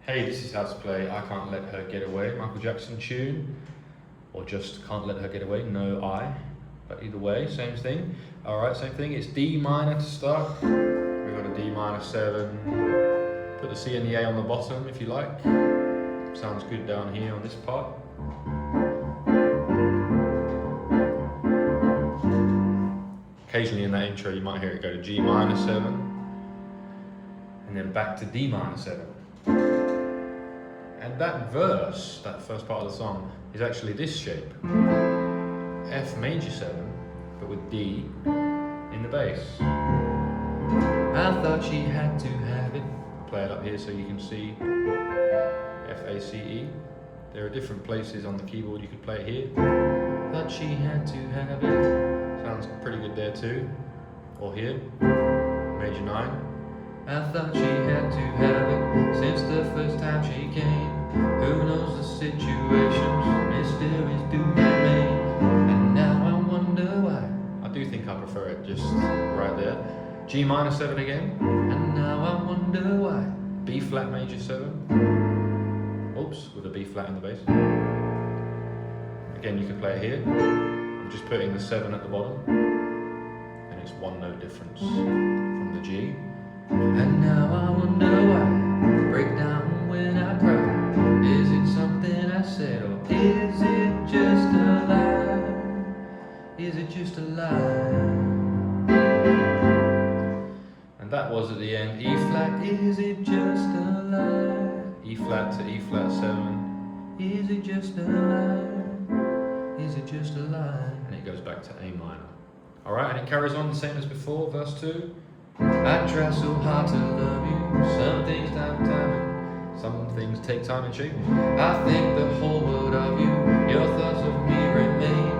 Hey, this is how to play I Can't Let Her Get Away, Michael Jackson tune, or just Can't Let Her Get Away, no I, but either way, same thing. Alright, same thing, it's D minor to start, we've got a D minor 7, put the C and the A on the bottom if you like, sounds good down here on this part. Occasionally in that intro you might hear it go to G minor 7, and then back to D minor 7. And that verse, that first part of the song, is actually this shape. F major 7, but with D in the bass. I thought she had to have it. Play it up here so you can see F, A, C, E. There are different places on the keyboard you could play it here. Thought she had to have it. Sounds pretty good there too. Or here, major 9. I thought she had to have it since the first time she came. Who knows the situations, mysteries do remain. And now I wonder why. I do think I prefer it just right there. G minor 7 again. And now I wonder why. B flat major 7. Oops, with a B flat in the bass. Again, you can play it here. I'm just putting the 7 at the bottom. And it's one note difference from the G. And now I wonder why, break down when I cry. Is it something I said, or is it just a lie? Is it just a lie? And that was at the end, E flat, is it just a lie? E flat to E flat 7, is it just a lie? Is it just a lie? And it goes back to A minor. Alright, and it carries on the same as before, verse 2. I try so hard to love you, some things some things take time and shape. I think the whole world of you, your thoughts of me remain.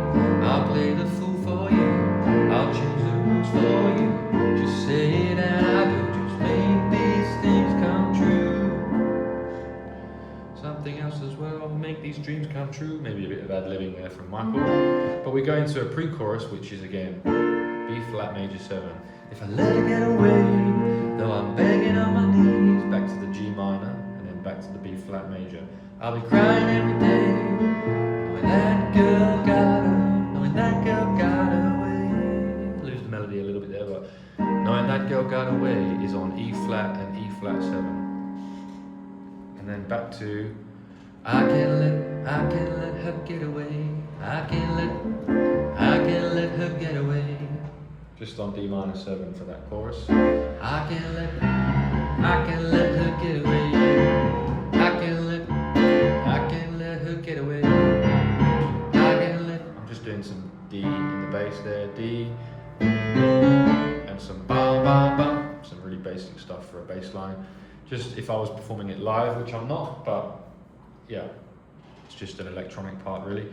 I'll play the fool for you, I'll change the rules for you. Just say it and I do, just make these things come true. Something else as well, make these dreams come true. Maybe a bit of ad-libbing there from Michael. But we go into a pre-chorus, which is again, B flat major 7. If I let her get away, though I'm begging on my knees, back to the G minor, and then back to the B flat major. I'll be crying every day, knowing that girl got her, knowing that girl got away. Lose the melody a little bit there, but knowing that girl got away is on E flat and E flat 7. And then back to I can't let her get away. I can't let her get away. Just on D minor 7 for that chorus. I can't let her get away. I can't let her get away. I'm just doing some D in the bass there, D, and some ba ba ba, some really basic stuff for a bass line. Just if I was performing it live, which I'm not, but yeah, it's just an electronic part really.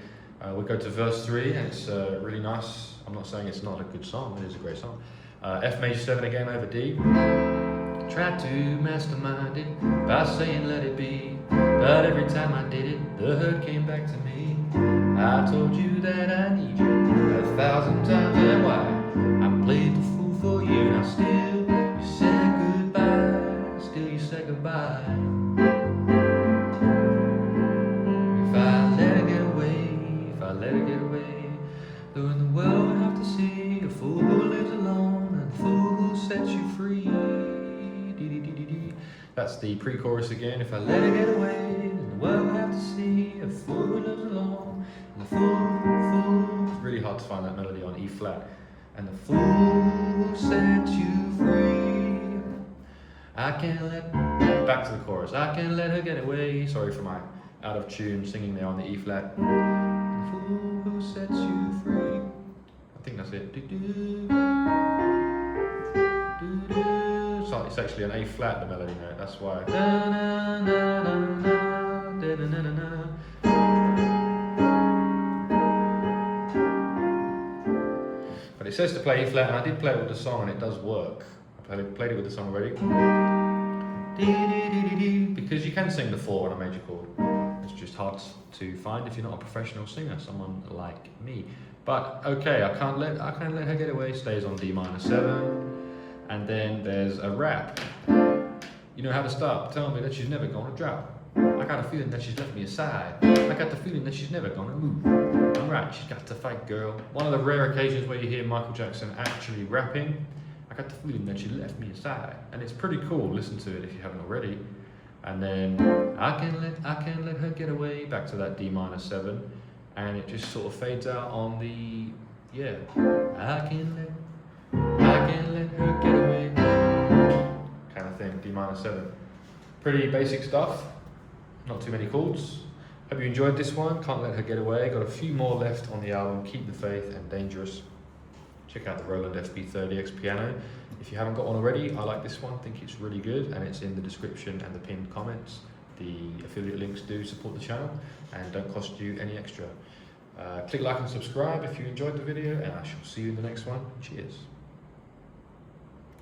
We go to verse 3 and it's really nice. I'm not saying it's not a good song, it is a great song. F major 7 again over D. Tried to mastermind it by saying let it be, but every time I did it, the hurt came back to me. I told you that I need you 1,000 times, and why? I played the fool for you, now still you said goodbye, still you said goodbye. Let her get away, though in the world we have to see a fool who lives alone and a fool who sets you free. That's the pre-chorus again. If I let her get away, in the world we have to see a fool who lives alone and a fool. It's really hard to find that melody on E flat. And the fool who sets you free. I can't let, back to the chorus. I can't let her get away. Sorry for my out of tune singing there on the E flat. Who sets you free? I think that's it. So it's actually an A flat, the melody note. That's why. But it says to play E flat, and I did play it with the song, and it does work. I played it with the song already. Because you can sing the 4 on a major chord. It's just hard to find if you're not a professional singer, someone like me. But okay, I can't let her get away stays on D minor 7, and then there's a rap. You know how to stop, tell me that she's never gonna drop. I got a feeling that she's left me aside. I got the feeling that she's never gonna move. I'm right, she's got to fight, girl. One of the rare occasions where you hear Michael Jackson actually rapping. I got the feeling that she left me aside. And it's pretty cool, listen to it if you haven't already. And then, I can't let her get away, back to that D minor 7. And it just sort of fades out on the, yeah. I can't let her get away. Kind of thing, D minor 7. Pretty basic stuff, not too many chords. Hope you enjoyed this one, Can't Let Her Get Away. Got a few more left on the album, Keep the Faith and Dangerous. Check out the Roland FP-30X piano. If you haven't got one already, I like this one, think it's really good, and it's in the description and the pinned comments. The affiliate links do support the channel and don't cost you any extra. Click like and subscribe if you enjoyed the video, and I shall see you in the next one. Cheers.